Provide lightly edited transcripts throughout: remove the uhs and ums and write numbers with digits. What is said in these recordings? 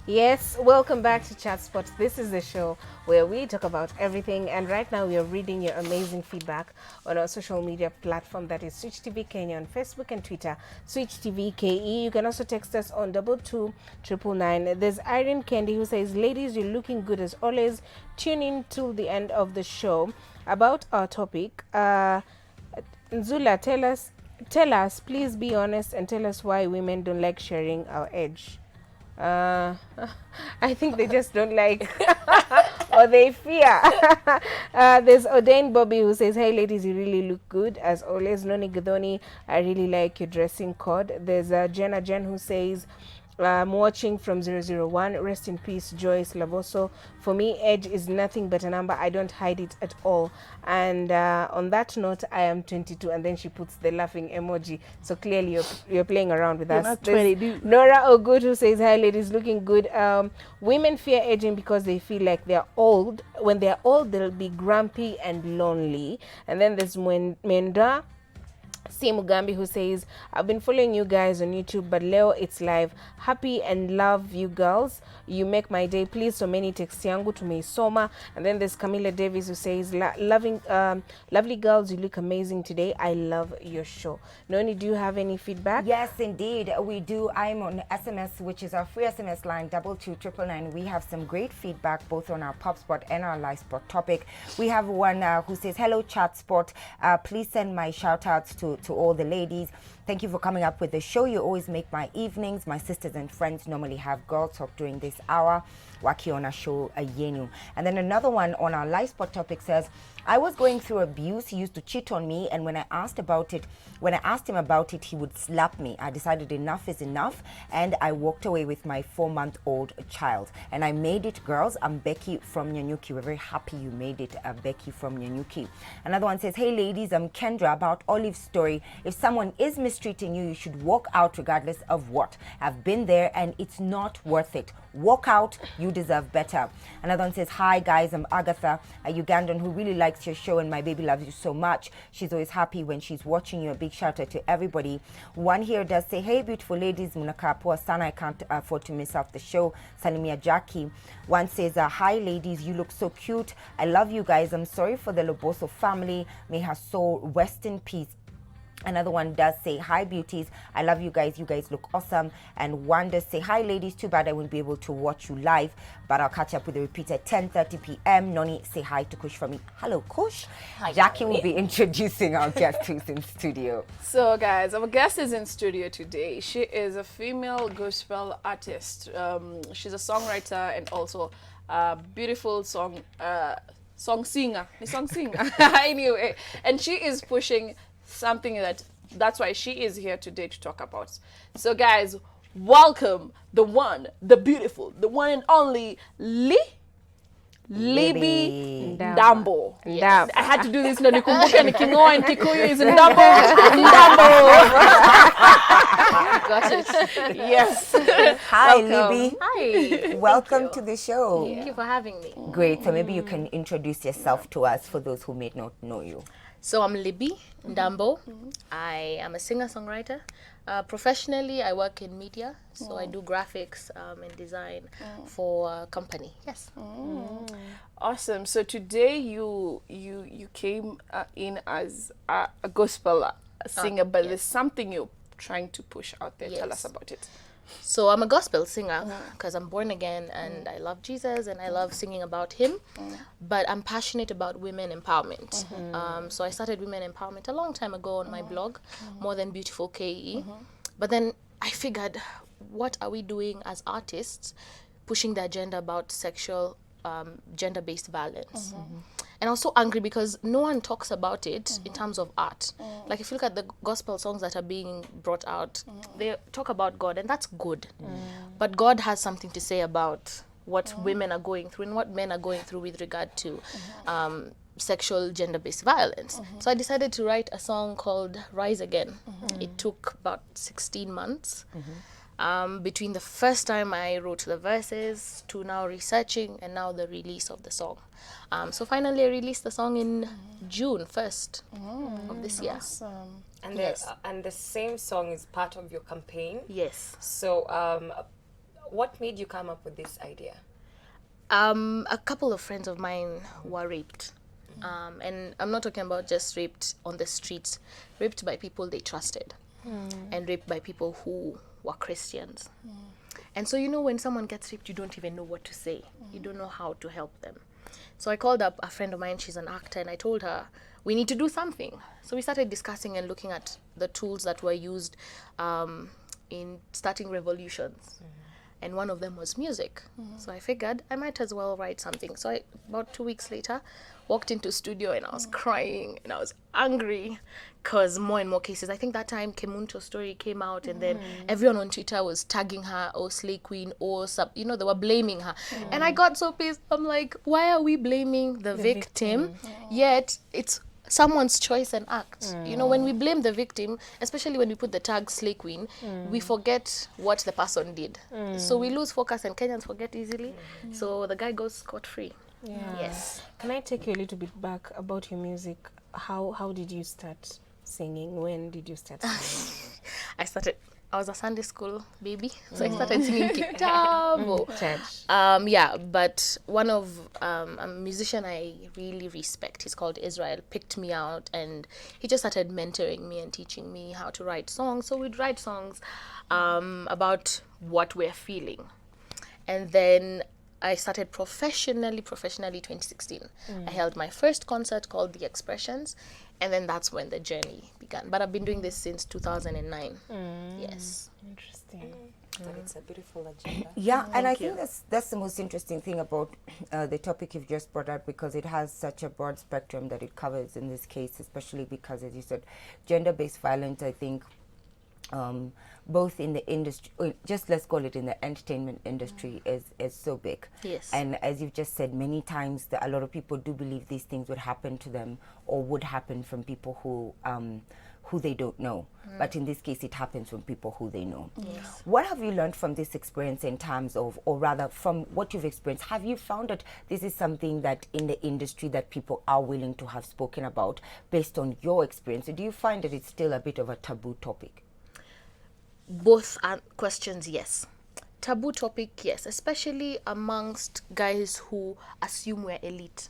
Yes, welcome back to Chat Spot. This is the show where we talk about everything, and right now we are reading your amazing feedback on our social media platform, that is Switch TV Kenya on Facebook and Twitter, Switch TV KE. You can also text us on 22999. There's Irene Candy who says, "Ladies, you're looking good as always. Tune in till the end of the show." About our topic, Nzula, tell us, please be honest and tell us why women don't like sharing our edge. Uh, I think they just don't like or they fear. There's Ordained Bobby who says, "Hey ladies, you really look good as always." Noni Gidoni, "I really like your dressing code." There's Jenna Jen who says, "I'm watching from 001. Rest in peace, Joyce Lavoso. For me, age is nothing but a number. I don't hide it at all." And on that note, I am 22. And then she puts the laughing emoji. So clearly you're playing around with You're us. not 20, dude. Nora Ogood who says, "Hi ladies, looking good." Women fear aging because they feel like they're old. When they're old, they'll be grumpy and lonely. And then there's Menda C. Mugambi who says, "I've been following you guys on YouTube, but Leo, it's live. Happy and love you girls. You make my day. Please, so many texts yangu tumeisoma." And then there's Camila Davis who says, "Lovely girls, you look amazing today. I love your show." Noni, do you have any feedback? Yes, indeed, we do. I'm on SMS, which is our free SMS line, 22999. We have some great feedback both on our pop spot and our live spot topic. We have one who says, "Hello, Chat Spot. Please send my shout outs to all the ladies. Thank you for coming up with the show. You always make my evenings. My sisters and friends normally have girl talk during this hour. Wakiona show a yenu." And then another one on our live spot topic says, "I was going through abuse. He used to cheat on me, and when I asked him about it, he would slap me. I decided enough is enough, and I walked away with my 4-month-old child. And I made it, girls. I'm Becky from Nyanyuki." We're very happy you made it, Becky from Nyanyuki. Another one says, "Hey ladies, I'm Kendra. About Olive's story. If someone is mistreating you, you should walk out regardless of what. I've been there, and it's not worth it. Walk out. You deserve better." Another one says, "Hi guys, I'm Agatha, a Ugandan who really likes your show, and my baby loves you so much. She's always happy when she's watching you. A big shout out to everybody." One here does say, "Hey beautiful ladies, munakaa poa sana. I can't afford to miss off the show. Salimia Jackie." One says, "Hi ladies, you look so cute. I love you guys. I'm sorry for the Loboso family. May her soul rest in peace." Another one does say, "Hi beauties, I love you guys. You guys look awesome." And one does say, "Hi ladies, too bad I won't be able to watch you live, but I'll catch up with the repeat at 10:30 p.m. Noni, say hi to Kush for me." Hello Kush. Hi, Jackie will be introducing our guest who's in studio. So guys, our guest is in studio today. She is a female gospel artist. She's a songwriter and also a beautiful song singer. Anyway, and she is pushing something that's why she is here today to talk about. So guys, welcome the one, the beautiful, the one and only Libby Ndambo. Yes. I had to do this. Nikumbuke nikingoa and Kikuyu is Ndambo. Ndambo. Got it. Yes. Hi Welcome. Libby. Hi. Welcome to the show. Thank you for having me. Great. So maybe you can introduce yourself to us for those who may not know you. So I'm Libby Ndambo. I am a singer-songwriter. Professionally, I work in media, so I do graphics and design for a company. Yes. Awesome. So today you came in as a gospel singer, but there's something you're trying to push out there. Tell us Yes. about it. So I'm a gospel singer because I'm born again and I love Jesus and I love singing about him. But I'm passionate about women empowerment. So I started women empowerment a long time ago on my blog, More Than Beautiful KE. But then I figured, what are we doing as artists pushing the agenda about sexual, gender-based violence? And I was so angry because no one talks about it in terms of art. Like if you look at the gospel songs that are being brought out, they talk about God, and that's good. But God has something to say about what women are going through and what men are going through with regard to sexual gender-based violence. So I decided to write a song called Rise Again. It took about 16 months. Between the first time I wrote the verses to now researching and now the release of the song. So finally I released the song in June 1st of this year. Awesome. And the same song is part of your campaign. Yes. So what made you come up with this idea? A couple of friends of mine were raped. And I'm not talking about just raped on the streets, raped by people they trusted, and raped by people who were Christians. And so, you know, when someone gets raped, you don't even know what to say. You don't know how to help them. So I called up a friend of mine, she's an actor, and I told her, we need to do something. So we started discussing and looking at the tools that were used in starting revolutions. And one of them was music. So I figured I might as well write something. So about 2 weeks later, walked into studio and I was crying and I was angry because more and more cases. I think that time Kemunto's story came out and then everyone on Twitter was tagging her, oh, Slay Queen, or they were blaming her. And I got so pissed. I'm like, why are we blaming the victim? Yet it's someone's choice and act. You know, when we blame the victim, especially when we put the tag Slay Queen, we forget what the person did. So we lose focus and Kenyans forget easily. So the guy goes scot-free. Yes. Can I take you a little bit back about your music? How did you start singing? When did you start singing? I was a Sunday school baby, so I started singing Kitambo. Church. Yeah, but one of a musician I really respect, he's called Israel, picked me out and he just started mentoring me and teaching me how to write songs. So we'd write songs about what we're feeling. And then I started professionally 2016. I held my first concert called The Expressions, and then that's when the journey began. But I've been doing this since 2009. Yes. Interesting. And it's a beautiful agenda. Yeah, and I think that's the most interesting thing about the topic you've just brought up, because it has such a broad spectrum that it covers in this case, especially because, as you said, gender-based violence, I think, both in the industry, just let's call it in the entertainment industry, is so big. Yes. And as you've just said many times, that a lot of people do believe these things would happen to them or would happen from people who they don't know. But in this case, it happens from people who they know. Yes. What have you learned from this experience in terms of, or rather from what you've experienced? Have you found that this is something that in the industry that people are willing to have spoken about based on your experience? Or do you find that it's still a bit of a taboo topic? Both questions, yes. Taboo topic, yes, especially amongst guys who assume we're elite.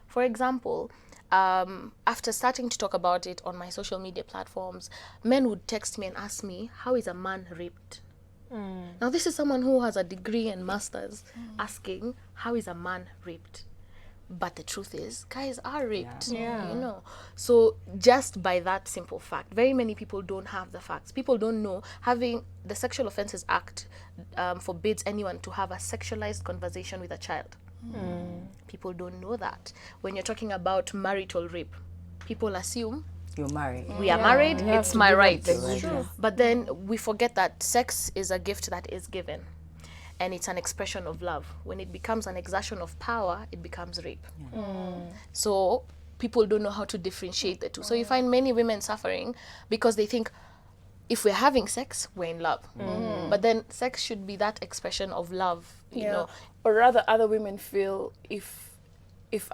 For example, after starting to talk about it on my social media platforms, men would text me and ask me, how is a man raped? Now this is someone who has a degree and masters asking, how is a man raped? But the truth is, guys are raped, you know. So just by that simple fact, very many people don't have the facts. People don't know. Having the Sexual Offences Act forbids anyone to have a sexualized conversation with a child. People don't know that. When you're talking about marital rape, people assume You're married. we are married, it's my right. True. But then we forget that sex is a gift that is given. And it's an expression of love. When it becomes an exertion of power, it becomes rape. So people don't know how to differentiate the two. So you find many women suffering because they think, if we're having sex, we're in love. But then sex should be that expression of love, you know. Or rather, other women feel if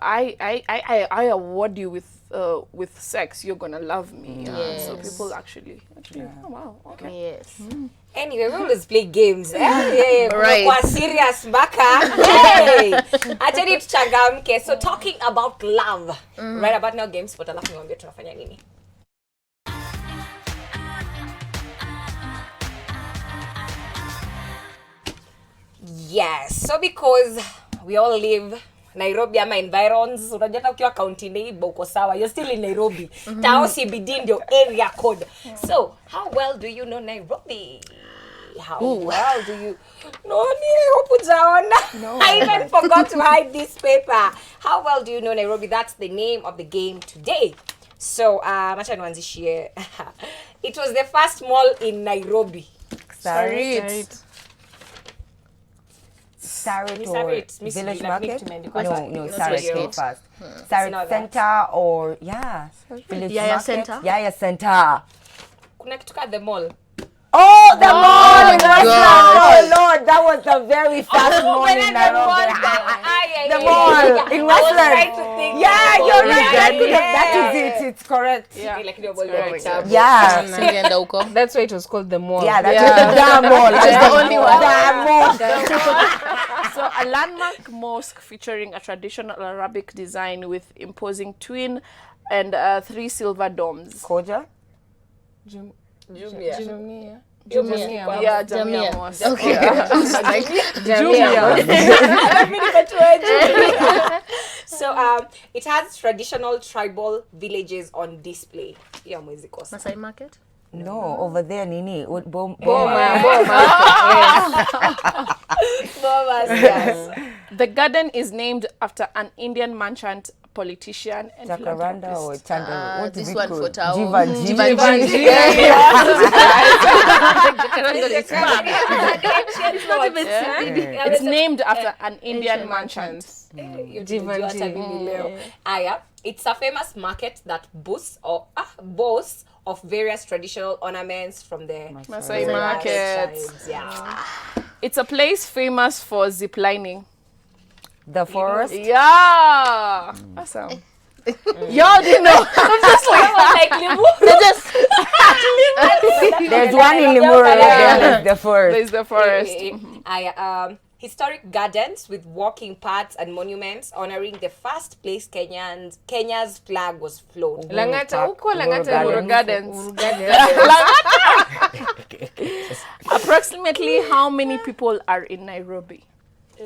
I award you with sex, you're gonna love me. Yes. So people actually, oh wow, okay. Yes. Anyway, we always play games. Yeah, Right. Kwa serious mpaka. Hey, acheni tuchangamke. So talking about love, right about now games, but alafu niwaambie tunafanya nini. Yes, so because we all live Nairobi ama environs, unajua hata ukiwa county neighbor uko sawa, you're still in Nairobi. Tao CBD ndio area code. So, how well do you know Nairobi? How well do you know? I hope ujaona. No. I even forgot to hide this paper. How well do you know Nairobi? That's the name of the game today. So, acha nianzishie. It was the first mall in Nairobi. Sarit or Miss Village Villa, Market? No, Not Sarit really. came first. Sarit Center or, Village Yaya Market? Center? Yaya Center. Kuna kitu ka the mall. Oh, the mall in my Westland. gosh. Oh, Lord, that was the very first mall in Nairobi. The mall in I was Westland. trying to think. Yeah, you're right. That Yeah. is it. It's correct. Yeah. Like, you know, Correct. Yeah. Singienda huko. That's why it was called the mall. Yeah, that's Yeah. the mall. Just the only one. The mall. So a landmark mosque featuring a traditional Arabic design with imposing twin and 3 silver domes. Koja? Jumia. Yeah, Jamia. Jamia Mosque. Okay. So it has traditional tribal villages on display. Yeah, mwezi kosa. Masai Market? No, over there, Nini. Boma. Bomas, yes. The garden is named after an Indian merchant, politician, and Jacaranda or philanthropist. Chanda? What is This it one called? for Tao. Jivanji. Jivanji. It's named after an Indian merchant. Aya, it's a famous market that boasts of various traditional ornaments from the Masai Masai Market. tribes. Yeah. It's a place famous for zip lining. The forest. Yeah. Awesome. Y'all didn't know. I'm just like, There's one in Limuru. There's the forest. there's the forest. Historic gardens with walking paths and monuments honoring the first place Kenya's flag was flown. Langata huko, Langata Uhuru Gardens. Uhuru Gardens. Approximately how many people are in Nairobi? So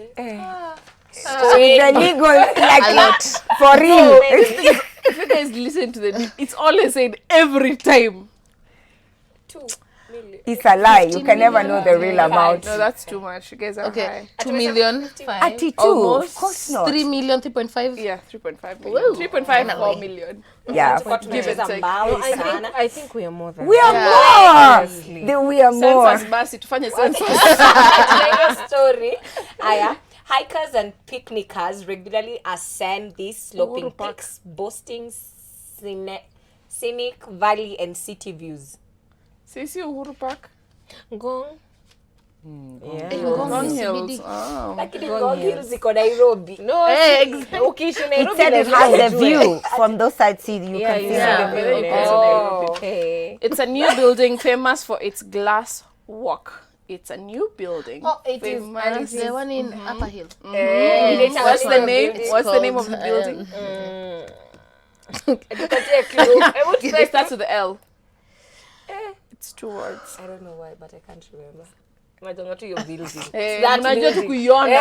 it's a legal, like, A lot. for real. If you guys listen to it's always said every time. 2 million. It's a lie. You can never know the real amount. No, that's too much. You guys are Okay. high. 2 million. 32. Almost. Of course not. 3 million, 3.5. Yeah, 3.5 million. 3.5, 4 million. Yeah. Kwa tumecheza take. mbali sana. I think we are more than We are that. more. Honestly. We are more. Census basi, tufanye census. Hiyo story. Aya, hikers and picnickers regularly ascend these sloping Uhuru Park. peaks, boasting scenic valley and city views. Sisi Uhuru Park. Ngong. Yeah. Long Yes, Hills. CBD. Oh. Lakini Ngong Hills iko Nairobi. No, ukiishi It Nairobi said it lazima has the ujue. view from those sides. See, you Yeah, can see yeah. the view. Very good. Oh. Okay. It's a new building famous for its glass walk. It's a new building. Oh, it is. famous. And it The one in Upper Hill. What's the name? It's What's the name of called, the building? It starts with the L. It's 2 words. I don't know why, but I can't remember. Imagine to your building. That unajua tu kuiona.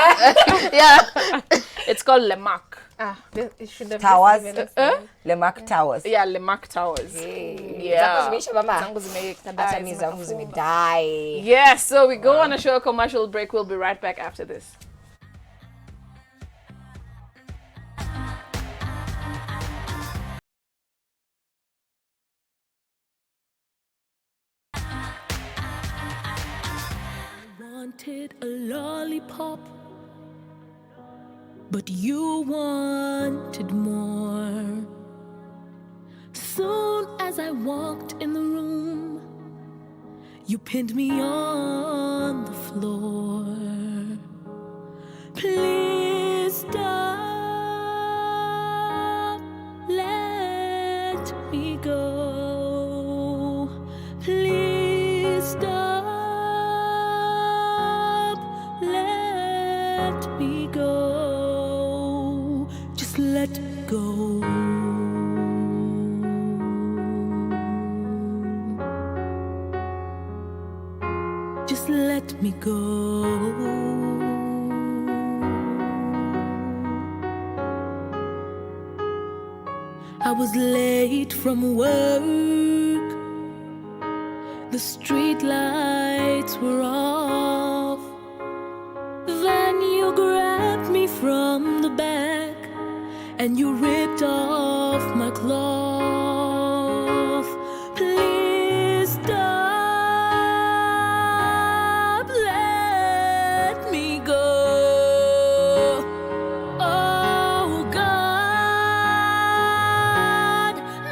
Yeah. It's called Lemak. It should have Towers. just given us Lemak Towers. Yeah, Lemak Towers. Zako Yeah. zimeisha mama. Zangu zimekadai, Hata mimi zangu zimedai. Yes, so we go on a short commercial break. We'll be right back after this. Wanted a lollipop, but you wanted more. Soon as I walked in the room, you pinned me on the floor. Please stop, let me go. Please stop, let me go. Just let go. Just let me go. I was late from work. The street lights were off. Then you grabbed me from the back and you ripped off my cloth. Please stop, let me go. Oh God,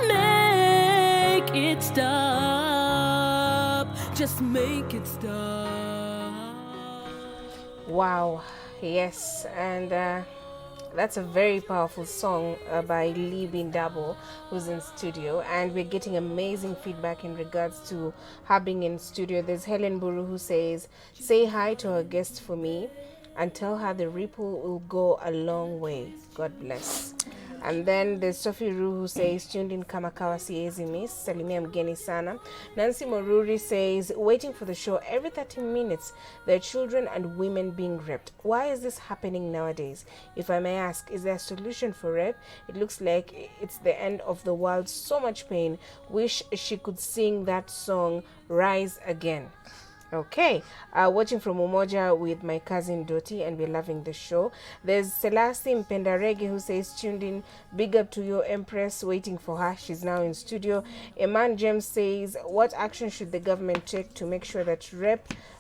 make it stop. Just make it stop. Wow. Yes. And That's a very powerful song by Libby Ndambo, who's in studio, and we're getting amazing feedback in regards to her being in studio. There's Helen Buru who says, "Say hi to our guest for me and tell her the ripple will go a long way. God bless." And then there's Sophie Ru who says, "Tuned in kama kawa siezi miss. Salimia mgeni sana." Nancy Moruri says, "Waiting for the show every 30 minutes. There are children and women being raped. Why is this happening nowadays? If I may ask, is there a solution for rape? It looks like it's the end of the world. So much pain. Wish she could sing that song, Rise Again." Okay, watching from Umoja with my cousin Doti, and we're loving the show. There's Selassie Mpendarege who says, "Tuned in, big up to your Empress, waiting for her. She's now in studio." Eman James says, "What action should the government take to make sure that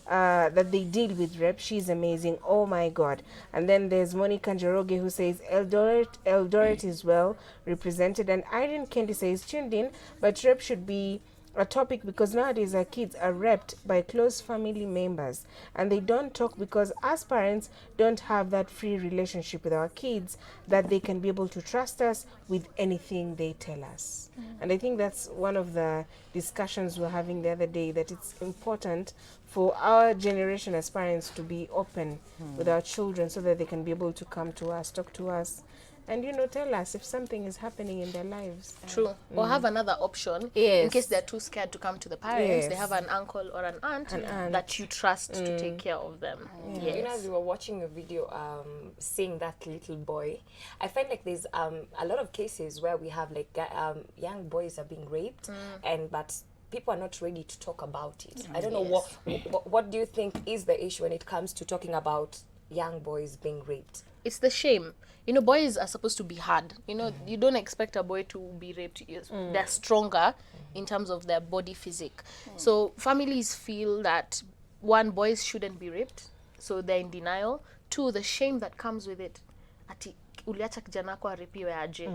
that they deal with rape? She's amazing. Oh my God." And then there's Monica Njoroge who says, Eldoret is well represented." And Irene Kendi says, "Tuned in, but rape should be a topic because nowadays our kids are raped by close family members and they don't talk because as parents don't have that free relationship with our kids that they can be able to trust us with anything they tell us." And I think that's one of the discussions we were having the other day, that it's important for our generation as parents to be open with our children so that they can be able to come to us, talk to us, and tell us if something is happening in their lives. True. Or have another option Yes. in case they're too scared to come to the parents. They Yes. have an uncle or an aunt, aunt. that you trust to take care of them. Yes. You know, as we were watching a video seeing that little boy, I find like there's a lot of cases where we have like young boys are being raped, but people are not ready to talk about it. I don't know what do you think is the issue when it comes to talking about young boys being raped? It's the shame. Boys are supposed to be hard. You don't expect a boy to be raped. They're stronger in terms of their body physique. So families feel that, one, boys shouldn't be raped, so they're in denial. Two, the shame that comes with it. Ati uliacha kijana wako aripiwe aje,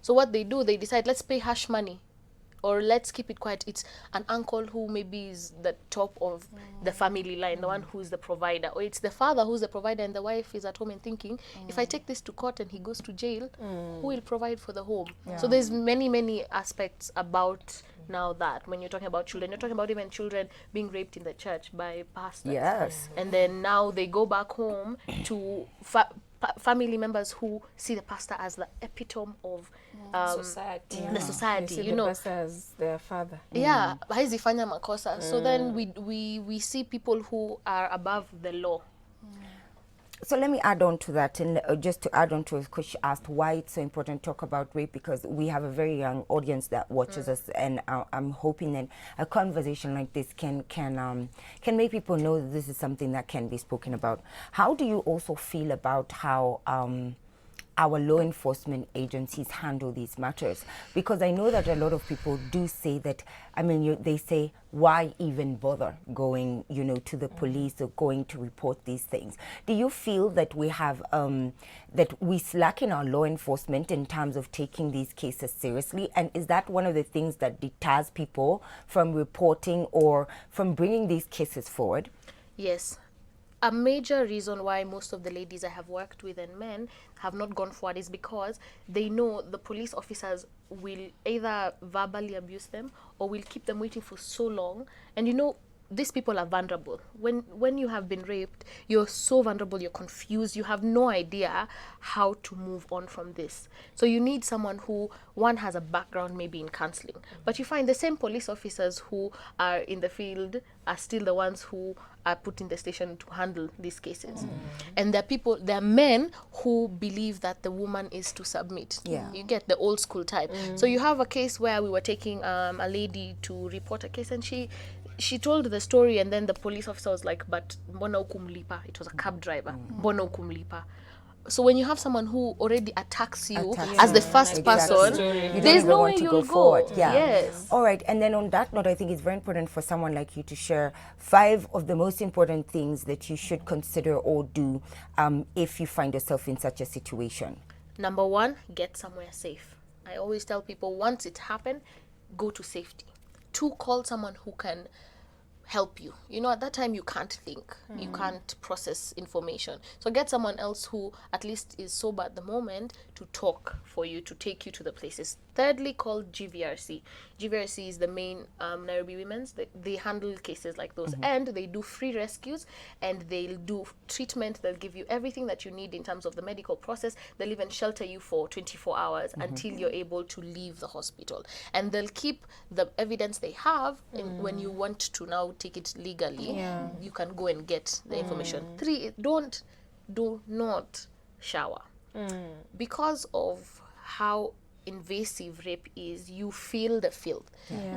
So what they do, they decide, let's pay hush money, or let's keep it quiet. It's an uncle who maybe is the top of the family line, the one who's the provider. Or it's the father who's the provider and the wife is at home and thinking, if I take this to court and he goes to jail, who will provide for the home? So there's many aspects about now that when you're talking about children, you're talking about even children being raped in the church by pastors. Yes. And then now they go back home to family members who see the pastor as the epitome of Society. the society, See the pastor as their father. yeah, haezi fanya makosa. So then we see people who are above the law. So let me add on to that, and just to add on to because she asked why it's so important to talk about rape, because we have a very young audience that watches us, and I'm hoping that a conversation like this can make people know that this is something that can be spoken about. How do you also feel about how our law enforcement agencies handle these matters? Because I know that a lot of people do say that, they say, why even bother going, to the police or going to report these things? Do you feel that we have, that we slack in our law enforcement in terms of taking these cases seriously? And is that one of the things that deters people from reporting or from bringing these cases forward? Yes. A major reason why most of the ladies I have worked with and men have not gone forward is because they know the police officers will either verbally abuse them or will keep them waiting for so long. And these people are vulnerable. When you have been raped, you're so vulnerable, you're confused, you have no idea how to move on from this. So you need someone who, one, has a background maybe in counseling. But you find the same police officers who are in the field are still the ones who are put in the station to handle these cases. And there are men who believe that the woman is to submit. Yeah. You get the old school type. So you have a case where we were taking a lady to report a case, and she told the story, and then the police officer was like, "But mbona hukumlipa?" It was a cab driver. "Mbona hukumlipa?" So when you have someone who already attacks you as the first person, there's no way you'll go. Yeah. Yes. All right. And then on that note, I think it's very important for someone like you to share 5 of the most important things that you should consider or do if you find yourself in such a situation. Number 1, get somewhere safe. I always tell people, once it happened, go to safety. 2, call someone who can help you. You know, at that time you can't think, you can't process information. So get someone else who at least is sober at the moment to talk for you, to take you to the places. Thirdly, called GVRC. GVRC is the main Nairobi Women's. They handle cases like those, and they do free rescues, and they'll do treatment. They'll give you everything that you need in terms of the medical process. They'll even shelter you for 24 hours until you're able to leave the hospital, and they'll keep the evidence they have when you want to now take it legally. You can go and get the information. 3, do not shower because of how invasive rape is. You feel the filth.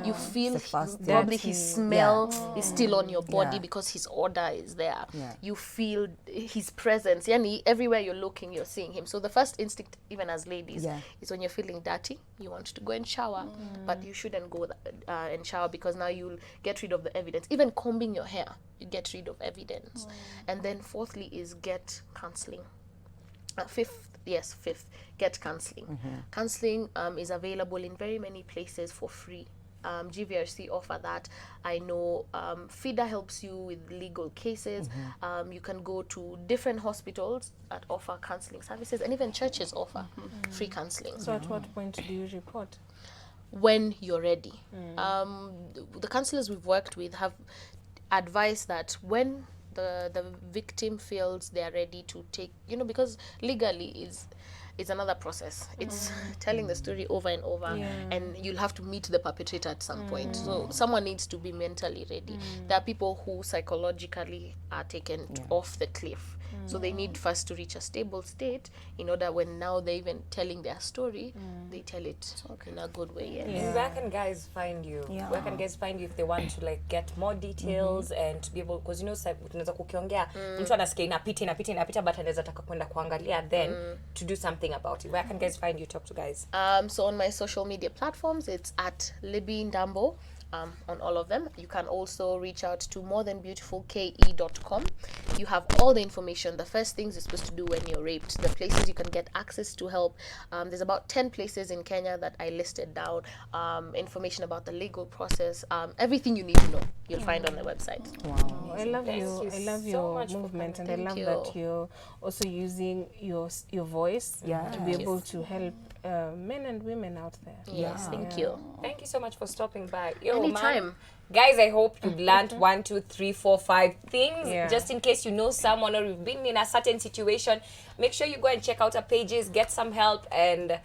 You feel probably his smell is still on your body because his odor is there. You feel his presence. Yani, everywhere you're looking, you're seeing him. So the first instinct, even as ladies, is when you're feeling dirty, you want to go and shower, but you shouldn't go and shower because now you'll get rid of the evidence. Even combing your hair, you get rid of evidence. And then fourthly is get counseling. Fifth, get counseling. Counseling is available in very many places for free. GVRC offer that. I know FIDA helps you with legal cases. You can go to different hospitals that offer counseling services, and even churches offer free counseling. So at what point do you report? When you're ready. The counselors we've worked with have advised that when the victim feels they are ready to take, you know, because legally is another process. It's telling the story over and over, and you'll have to meet the perpetrator at some point. So someone needs to be mentally ready. There are people who psychologically are taken off the cliff. So they need first to reach a stable state in order when now they're even telling their story, they tell it in a good way. Where can guys find you? Where can guys find you if they want to like get more details and to be able, because you know tunaweza kukiongea mtu anasikia inapita but anaweza taka kwenda kuangalia then to do something about it. Where can guys find you? Talk to guys. So on my social media platforms, it's at Libby Ndambo. On all of them. You can also reach out to morethanbeautifulke.com. You have all the information, the first things you're supposed to do when you're raped, the places you can get access to help. There's about 10 places in Kenya that I listed down, information about the legal process, everything you need to know, you'll find on the website. I love you. I love your movement, and I love that you're also using your voice to be able to help men and women out there. Yes, thank you. Thank you so much for stopping by. Anytime. Man, guys, I hope you've learned 1, 2, 3, 4, 5 things. Just in case you know someone or you've been in a certain situation, make sure you go and check out our pages, get some help, and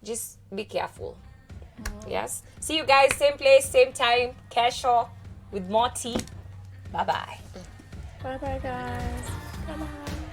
just be careful. Yes. See you guys, same place, same time, Kesho with more tea. Bye-bye. Bye-bye, guys. Bye-bye.